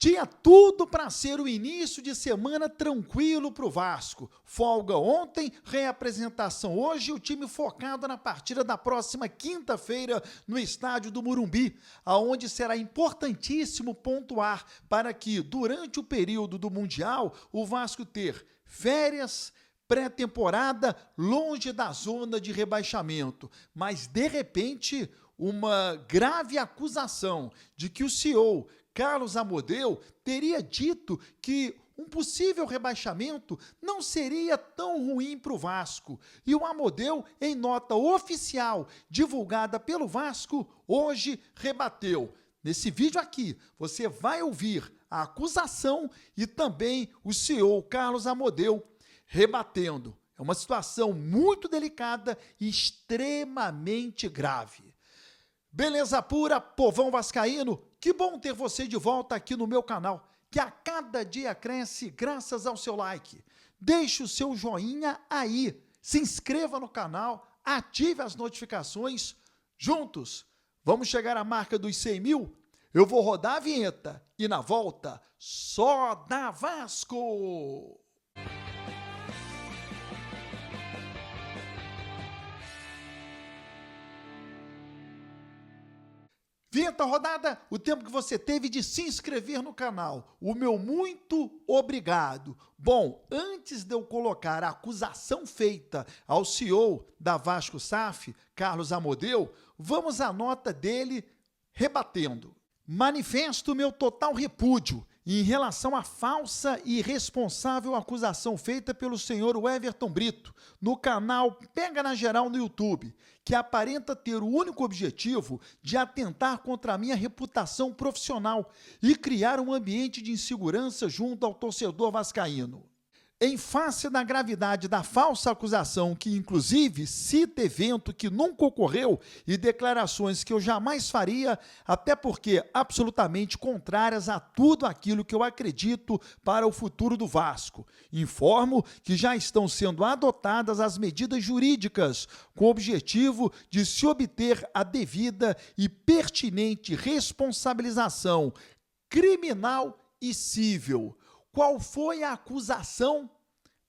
Tinha tudo para ser o início de semana tranquilo para o Vasco. Folga ontem, reapresentação hoje, o time focado na partida da próxima quinta-feira no estádio do Morumbi, aonde será importantíssimo pontuar para que, durante o período do Mundial, o Vasco ter férias, pré-temporada, longe da zona de rebaixamento. Mas, de repente, uma grave acusação de que o CEO Carlos Amodeu teria dito que um possível rebaixamento não seria tão ruim para o Vasco. E o Amodeu, em nota oficial divulgada pelo Vasco, hoje rebateu. Nesse vídeo aqui, você vai ouvir a acusação e também o CEO Carlos Amodeu rebatendo. É uma situação muito delicada e extremamente grave. Beleza pura, povão vascaíno, que bom ter você de volta aqui no meu canal, que a cada dia cresce graças ao seu like. Deixe o seu joinha aí, se inscreva no canal, ative as notificações. Juntos, vamos chegar à marca dos 100 mil? Eu vou rodar a vinheta e na volta, só dá Vasco! Vinheta rodada, o tempo que você teve de se inscrever no canal. O meu muito obrigado. Bom, antes de eu colocar a acusação feita ao CEO da Vasco SAF, Carlos Amodeu, vamos à nota dele rebatendo. Manifesto meu total repúdio em relação à falsa e irresponsável acusação feita pelo senhor Everton Brito no canal Pega na Geral no YouTube, que aparenta ter o único objetivo de atentar contra a minha reputação profissional e criar um ambiente de insegurança junto ao torcedor vascaíno. Em face da gravidade da falsa acusação, que inclusive cita evento que nunca ocorreu e declarações que eu jamais faria, até porque absolutamente contrárias a tudo aquilo que eu acredito para o futuro do Vasco. Informo que já estão sendo adotadas as medidas jurídicas com o objetivo de se obter a devida e pertinente responsabilização criminal e civil. Qual foi a acusação?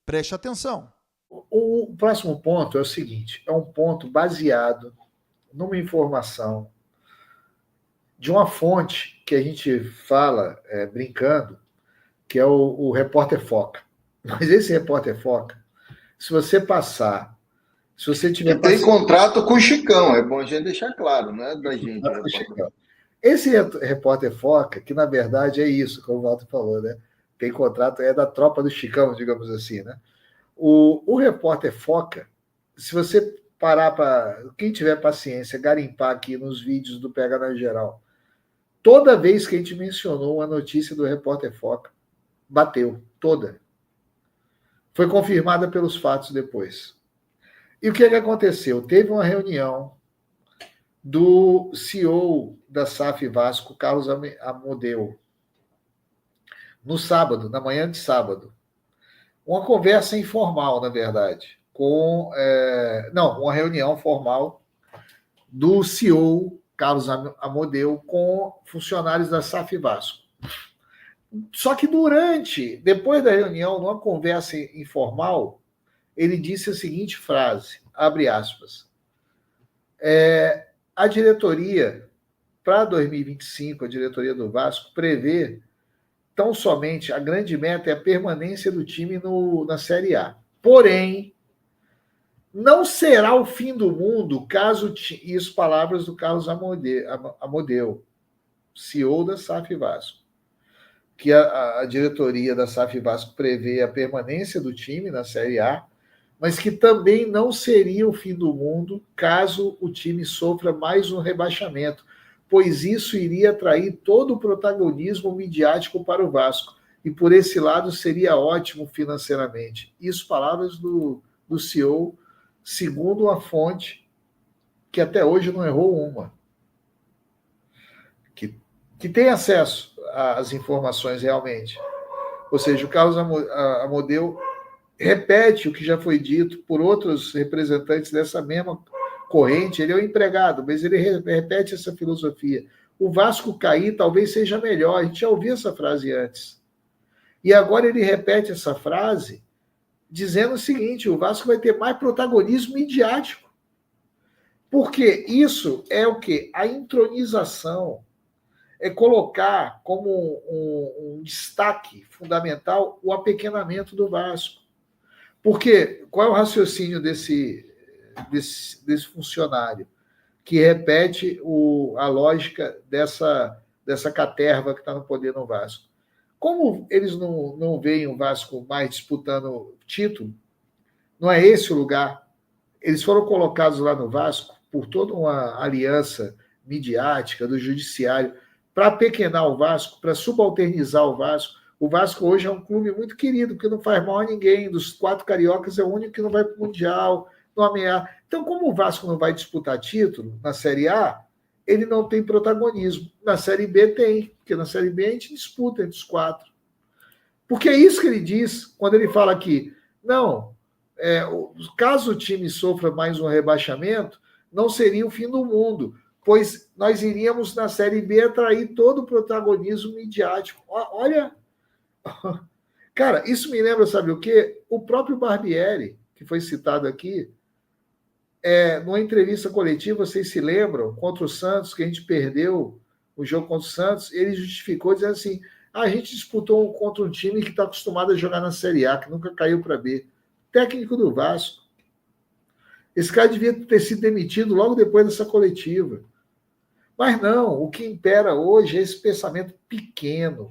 Preste atenção. O próximo ponto é o seguinte, é um ponto baseado numa informação de uma fonte que a gente fala, brincando, que é o Repórter Foca. Mas esse Repórter Foca, se você passar, se você tiver... Tem contrato com o Chicão, é bom a gente deixar claro, não é da gente. Esse Repórter Foca, que na verdade é isso, como o Walter falou, né? Tem contrato, é da tropa do Chicão, digamos assim, né? O Repórter Foca, se você parar para... Quem tiver paciência, garimpar aqui nos vídeos do Pega na Geral, toda vez que a gente mencionou a notícia do Repórter Foca, bateu, toda. Foi confirmada pelos fatos depois. E o que aconteceu? Teve uma reunião do CEO da SAF Vasco, Carlos Amodeu, no sábado, na manhã de sábado. Uma conversa informal, na verdade, uma reunião formal do CEO, Carlos Amodeu, com funcionários da SAF Vasco. Só que depois da reunião, numa conversa informal, ele disse a seguinte frase, abre aspas, a diretoria, para 2025, a diretoria do Vasco prevê tão somente a grande meta é a permanência do time na Série A. Porém, não será o fim do mundo caso... Isso, palavras do Carlos Amodeu, CEO da SAF Vasco. Que a diretoria da SAF Vasco prevê a permanência do time na Série A, mas que também não seria o fim do mundo caso o time sofra mais um rebaixamento, pois isso iria atrair todo o protagonismo midiático para o Vasco, e por esse lado seria ótimo financeiramente. Isso, palavras do CEO, segundo uma fonte que até hoje não errou uma, que tem acesso às informações realmente. Ou seja, o Carlos Amodeu repete o que já foi dito por outros representantes dessa mesma corrente. Ele é um empregado, mas ele repete essa filosofia. o Vasco cair talvez seja melhor. A gente já ouviu essa frase antes. E agora ele repete essa frase dizendo o seguinte: o Vasco vai ter mais protagonismo midiático. Porque isso é o quê? A intronização. É colocar como um destaque fundamental o apequenamento do Vasco. Porque qual é o raciocínio desse funcionário? Que repete a lógica dessa caterva que está no poder no Vasco. Como eles não veem o Vasco mais disputando título, não é esse o lugar. Eles foram colocados lá no Vasco por toda uma aliança midiática do judiciário para apequenar o Vasco, para subalternizar o Vasco. O Vasco hoje é um clube muito querido, porque não faz mal a ninguém. Dos 4 cariocas é o único que não vai para o Mundial, não ameaça. Então, como o Vasco não vai disputar título na Série A, ele não tem protagonismo. Na Série B tem, porque na Série B a gente disputa entre os 4. Porque é isso que ele diz quando ele fala aqui, não, caso o time sofra mais um rebaixamento, não seria o fim do mundo, pois nós iríamos na Série B atrair todo o protagonismo midiático. Olha, cara, isso me lembra, sabe o quê? O próprio Barbieri, que foi citado aqui, numa entrevista coletiva, vocês se lembram, contra o Santos, que a gente perdeu o jogo contra o Santos, ele justificou dizendo assim, a gente disputou contra um time que está acostumado a jogar na Série A, que nunca caiu para B. Técnico do Vasco. Esse cara devia ter sido demitido logo depois dessa coletiva. Mas não, o que impera hoje é esse pensamento pequeno,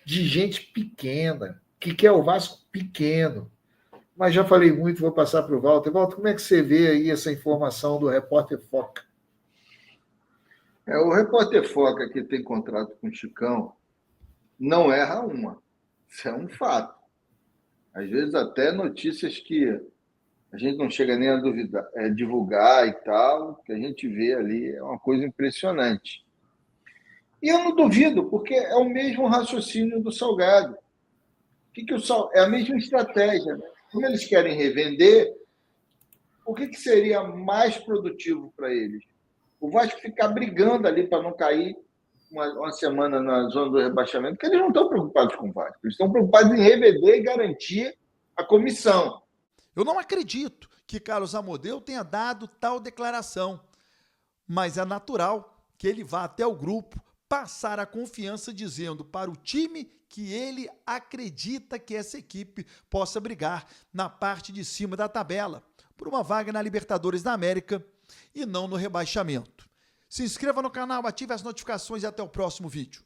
de gente pequena, que quer o Vasco pequeno. Mas já falei muito, vou passar para o Walter. Walter, como é que você vê aí essa informação do repórter Foca? O repórter Foca, que tem contrato com o Chicão, não erra uma. Isso é um fato. Às vezes até notícias que a gente não chega nem a duvidar, divulgar e tal, que a gente vê ali, é uma coisa impressionante. E eu não duvido, porque é o mesmo raciocínio do Salgado. É a mesma estratégia, né? Como eles querem revender, o que seria mais produtivo para eles? O Vasco ficar brigando ali para não cair uma semana na zona do rebaixamento, porque eles não estão preocupados com o Vasco. Eles estão preocupados em revender e garantir a comissão. Eu não acredito que Carlos Amodeu tenha dado tal declaração, mas é natural que ele vá até o grupo passar a confiança dizendo para o time que ele acredita que essa equipe possa brigar na parte de cima da tabela por uma vaga na Libertadores da América e não no rebaixamento. Se inscreva no canal, ative as notificações e até o próximo vídeo.